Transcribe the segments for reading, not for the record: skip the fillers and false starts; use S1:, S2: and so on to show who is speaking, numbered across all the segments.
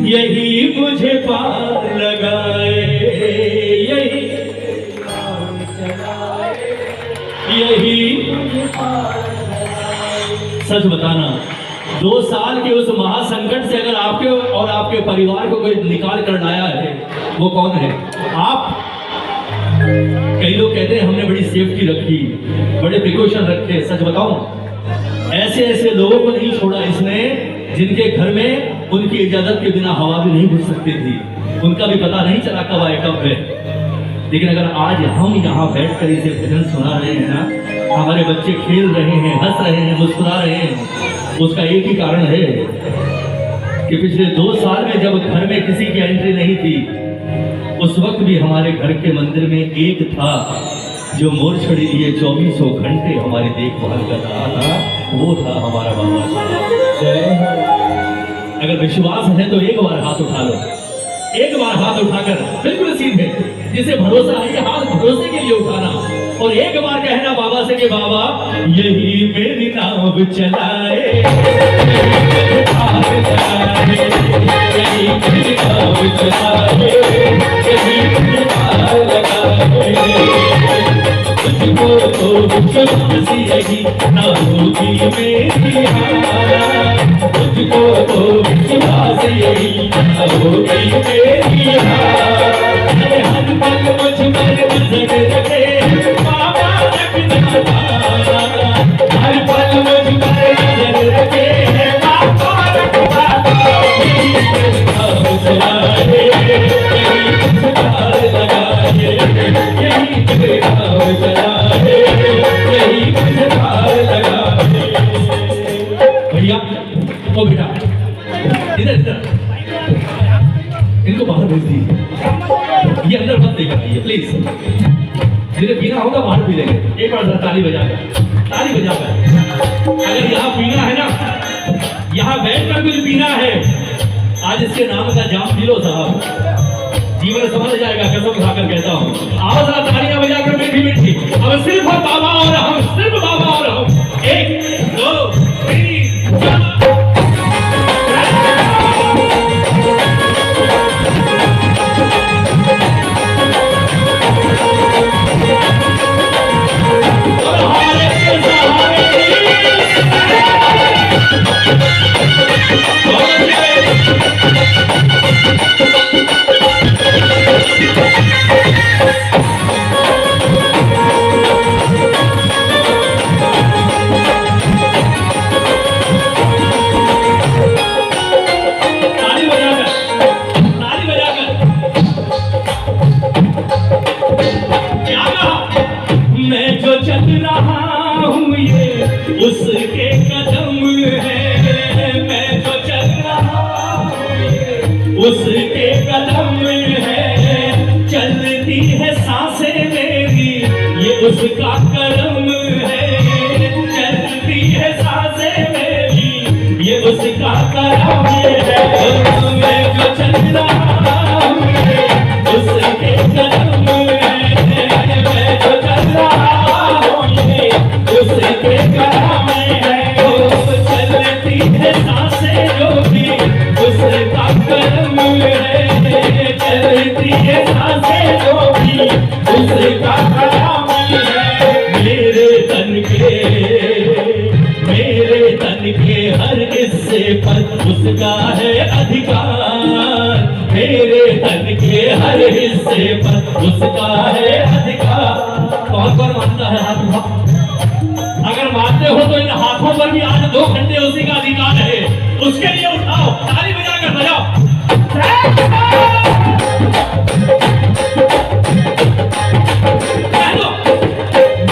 S1: यही मुझे पार लगाए, यही मुझे पार लगाए। सच बताना, 2 साल के उस महासंकट से अगर आपके और आपके परिवार को कोई निकाल कर लाया है, वो कौन है? आप। कई लोग कहते हैं हमने बड़ी सेफ्टी रखी, बड़े प्रिकॉशन रखे। सच बताऊं, ऐसे ऐसे लोगों को नहीं छोड़ा इसने जिनके घर में उनकी इजाजत के बिना हवा भी नहीं घुस सकती थी, उनका भी पता नहीं चला कब आए कब है। लेकिन अगर आज हम यहाँ बैठकर इसे भजन सुना रहे हैं ना, हमारे बच्चे खेल रहे हैं, हंस रहे हैं, मुस्कुरा रहे हैं, उसका एक ही कारण है कि पिछले 2 साल में जब घर में किसी की एंट्री नहीं थी, उस वक्त भी हमारे घर के मंदिर में एक था जो मोरछड़ी लिए 24 घंटे हमारी देखभाल कर रहा था, वो था हमारा बाबा साहब। अगर विश्वास है तो एक बार हाथ उठा लो, एक बार हाथ उठाकर बिल्कुल सीधे, जिसे भरोसा है ये हाथ भरोसे के लिए उठाना, और एक बार कहना बाबा से कि बाबा यही मेरी नाव चलाए, यही मेरी नाव चलाए, यही मेरी नाव लगाए। तुझको तो विश्वास यही ना होगी मेरी हार, तुझको तो विश्वास यही ना होगी मेरी हार। हर पल मुझ पर नजर रखे बाबा रखना तारा, हर पल मुझ पर नजर रखे बाबा रखना तारा। यही नाम चलाए, यही पार लगाए, यही नाम चलाए, यही पार लगाए। भैया, ओ बेटा, इधर इधर, इनको बाहर भेज दीजिए, ये अंदर मत लेकर आइए प्लीज। जिन्हें पीना होगा बाहर पी लेंगे। एक बार ताली बजाकर, ताली बजाकर। अगर यहाँ पीना है ना, यहाँ बैठकर कुछ पीना है, आज इसके नाम का जाम पी लो साहब, जीवन समझ जाएगा, कसम खाकर कहता हूँ। आओ जरा तालियां बजाकर मीठी मीठी। अब सिर्फ बाबा और हम, सिर्फ बाबा और हम। 1 2 3 4। उसके कदम है, मैं जो चल रहा हूँ उसके कदम है, चलती है सांसें मेरी ये उसका करम है, चलती है सांसें मेरी ये उसका करम है। मैं जो चल रहा हूँ उसके कदम है, मैं जो चल रहा हूँ उसके कदम है, चलती है सांसें जो भी उसका करम है, चलती है सांसें जो भी उसका करम है। मेरे तन के हर हिस्से पर उसका है अधिकार, मेरे तन के हर हिस्से पर उसका है अधिकार। कौन कौन मानता है हाथ उठाओ? अगर मानते हो तो इन हाथों पर भी आज 2 घंटे उसी का अधिकार है, उसके लिए उठाओ, ताली बजाकर बजाओ।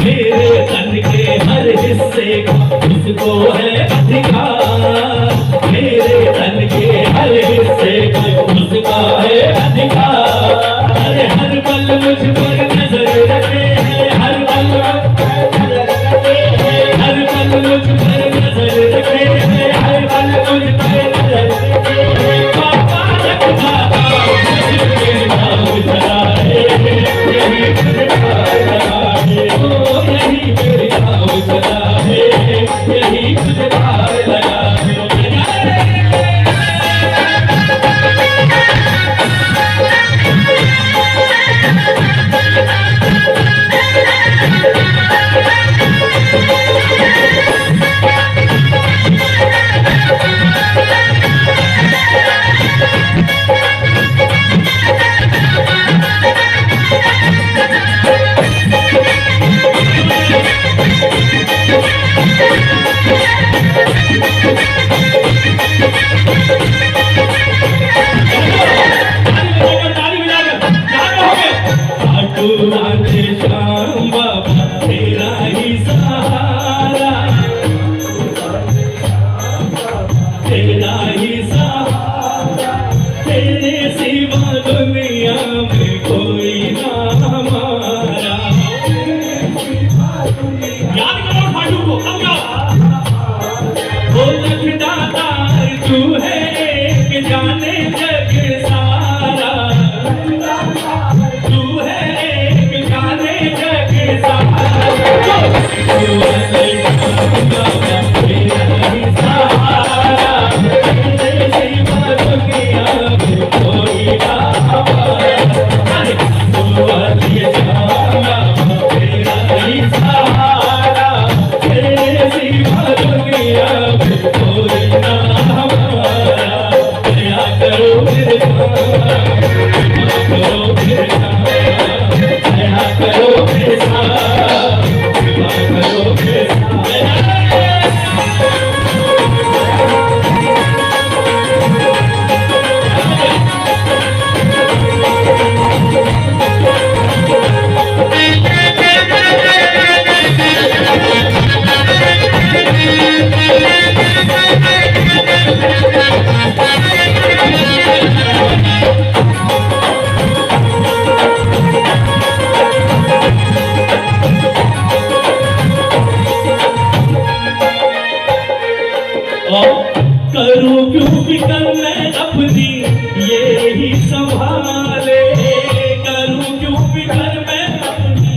S1: मेरे तन के हर हिस्से का उसको है अधिकार, मेरे तन के हर हिस्से का उसका है अधिकार। अरे हर पल मुझ पर नजर रखे है, हर पल मुझ पर नजर रखे है, हर पल मुझ पर नजर रखे जग सारा, तू है एक जाने जग सारा, तू करूं क्यों फिकर मैं अपनी ये ही संभाले, करूं क्यों फिकर मैं अपनी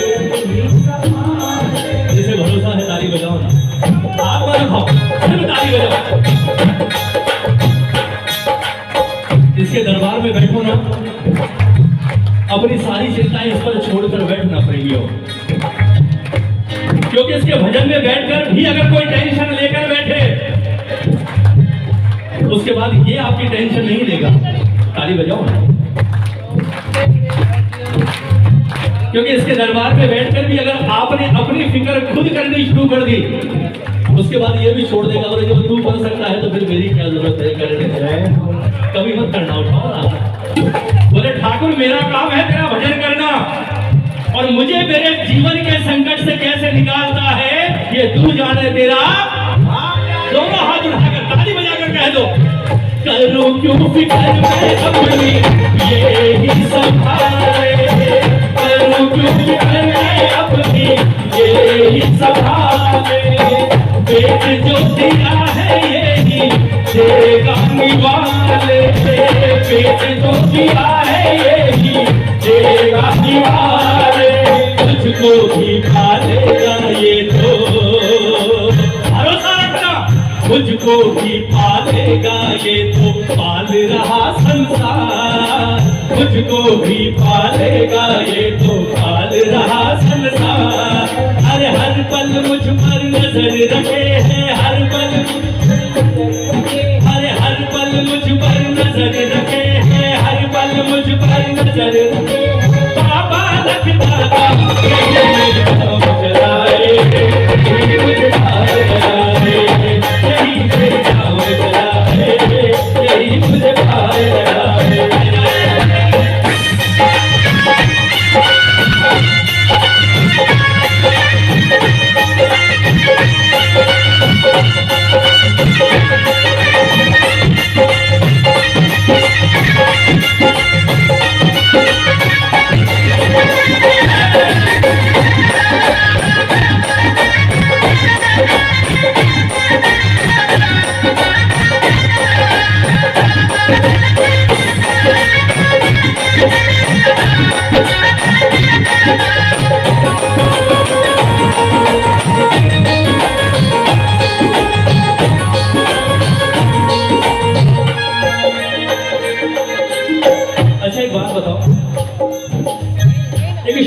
S1: ये ही संभाले। जिसे भरोसा है ताली बजाओ ना, आप रखो सिर्फ ताली बजाओ। इसके दरबार में बैठो ना, अपनी सारी चिंताएं इस पर छोड़कर बैठना पड़ेगी, क्योंकि इसके भजन में बैठकर भी अगर कोई टेंशन लेकर बैठे उसके बाद ये आपकी टेंशन नहीं लेगा। ताली बजाओ ना, क्योंकि इसके दरबार में बैठकर भी अगर आपने अपनी फिक्र खुद करनी शुरू कर दी उसके बाद ये भी छोड़ देगा। और जब तू बन सकता है तो फिर मेरी क्या जरूरत है करने है, कभी मत करना। उठाओ ना, बोले ठाकुर मेरा काम है तेरा भजन करना, और मुझे मेरे जीवन के संकट से कैसे निकालता है ये तू जाने। तेरा दोनों हाथ उठाकर ताली बजाकर कह दो, करूं क्यों फिकर मैं अपनी ये ही संभाले, करूं क्यों फिकर मैं अपनी ये ही संभाले। पेट जो दिया है ये ही देगा निवाले, पेट जो दिया है ये ही देगा निवाले। तुझको भी पालेगा ये तो भरोसा रखना, मुझको भी पालेगा ये तो पाल रहा संसार, मुझको भी पालेगा ये तो पाल रहा संसार। अरे हर पल मुझ पर नजर रखे है, हर पल अरे हर पल मुझ पर नजर रखे है, हर पल मुझ पर नजर रखे। बाबा रखता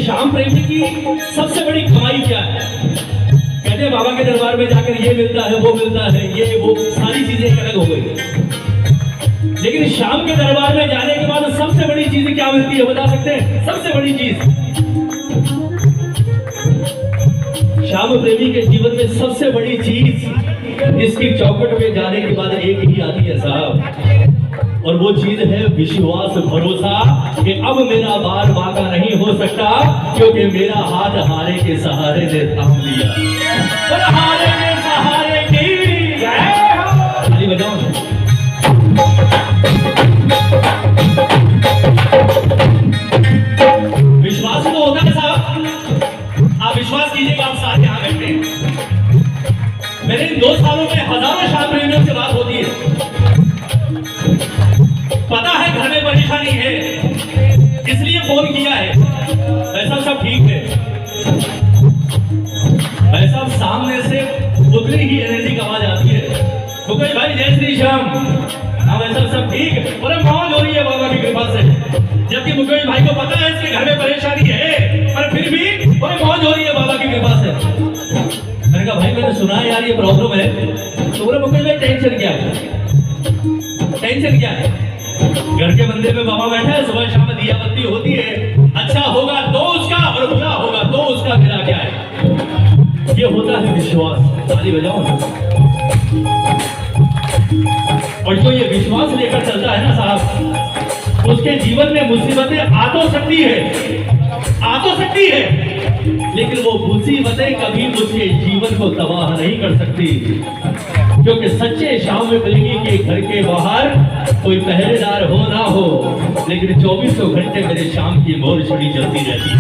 S1: श्याम प्रेमी की सबसे बड़ी कमाई क्या है? कहते हैं बाबा के दरबार में जाकर ये मिलता है वो मिलता है, ये वो सारी चीजें अलग हो गई, लेकिन श्याम के दरबार में जाने के बाद सबसे बड़ी चीज क्या मिलती है बता सकते हैं? सबसे बड़ी चीज श्याम प्रेमी के जीवन में सबसे बड़ी चीज इसकी चौखट में जाने के बाद एक ही आती है साहब, और वो चीज है विश्वास, भरोसा कि अब मेरा बार बाका नहीं हो सकता, क्योंकि मेरा हाथ हारे के सहारे ने थाम लिया। और हारे के सहारे की जय हो। ताली बजाओ। विश्वास तो होता है साहब, आप विश्वास कीजिएगा, आप साथ यहाँ बैठे हैं। मेरे इन 2 सालों में हजारों श्याम प्रेमियों से बात होती है, परेशानी है, इसलिए फोन किया है। भाई साहब सब ठीक है, भाई साहब सामने से उतनी ही एनर्जी की आवाज आती है, मुकेश भाई जय श्री श्याम। हाँ भाई साहब सब ठीक है, अरे मौज हो रही है बाबा की कृपा से। जबकि मुकेश भाई को पता है इसके घर में परेशानी है, पर फिर भी बड़ी मौज हो रही है बाबा की कृपा से। मैंने कहा भाई मैंने सुना है यार ये प्रॉब्लम है। तो बोले मुकेश भाई टेंशन क्या है, टेंशन क्या है, घर के मंदिर में बाबा बैठा है, सुबह शाम में दिया बत्ती होती है, अच्छा होगा तो उसका और बुरा होगा तो उसका, मेरा क्या है। ये होता है विश्वास। ताली बजाओ। और जो ये विश्वास लेकर चलता है ना साहब, उसके जीवन में मुसीबतें आ तो सकती है, लेकिन वो मुसीबतें कभी उसके जीवन को तबाह नहीं कर सकती, क्योंकि सच्चे शाम में मिलेंगे कि घर के बाहर कोई पहरेदार हो ना हो, लेकिन 24 घंटे मेरे शाम की मोर छड़ी चलती रहती है।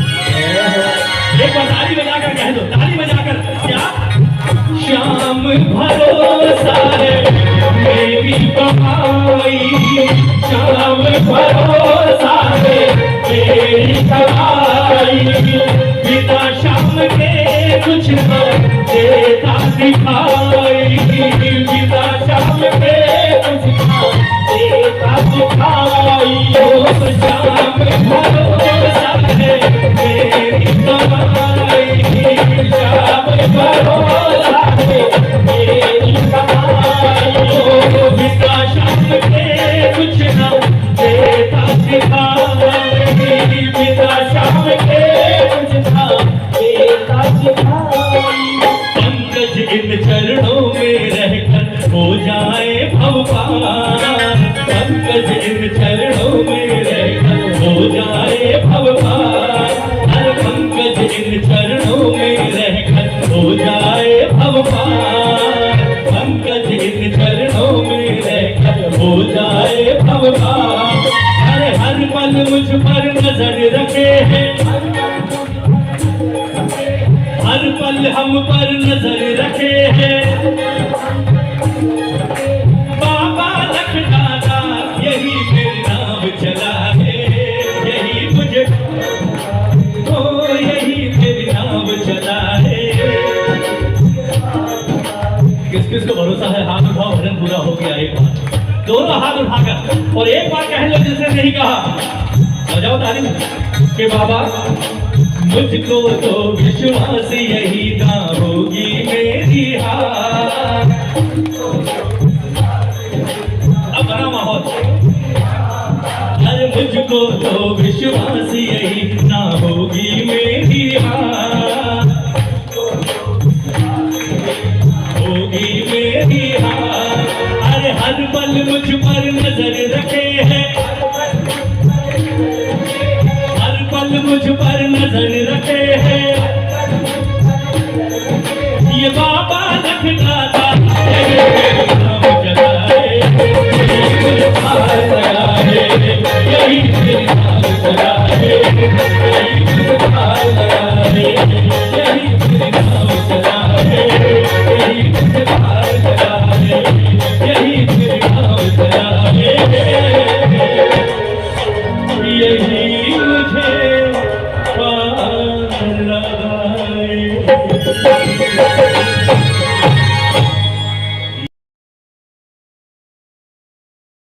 S1: एक बार ताली बजाकर कह दो, ताली बजाकर, क्या श्याम भरोसा है मेरी कमाई, श्याम भरोसा है मेरी कमाई, पिता शाम के कुछ न देता दिखाई, पिता शाम के कुछ न देता दिखाई, श्याम भरोसा है मेरी कमाई, श्याम भरोसा है मेरी कमाई, पिता शाम के कुछ न देता दिखाई, पिता शाम के कुछ न देता दिखाई। पंकज इन चरणों में रहकर हो जाए भव पार, पंकज इन चरणों में रहकर हो जाए भव पार, हर पंकज इन चरणों में रहकर हो जाए भव पार, पंकज इन चरणों में रहकर हो जाए भव पार। हर पल मुझ पर नजर रखे हैं, हर पल हम पर नजर रखे हैं, बाबा लखदाता यही मेरे नाम चला है, यही मुझे यही मेरे नाम चला है। किस किस को भरोसा है हाथ उठाओ, भजन पूरा हो गया। एक बार दोनों हाथ उठाकर और एक बार कह लो जिसने नहीं कहा, बजाओ ताली कि बाबा मुझको तो विश्वास यही ना होगी मेरी हार। अब बना माहौल, अरे मुझको तो विश्वास यही ना होगी मेरी हार, होगी मेरी हार। अरे हर पल मुझ पर नजर रखे हैं, हर पल मुझ पर नजर रखे हैं, ये बाबा लखदाता यही नाम चला है, यही नाम चला है, यही नाम चला है, यही नाम चला है, यही नाम चला है, यही नाम चला है, यही नाम चला है, यही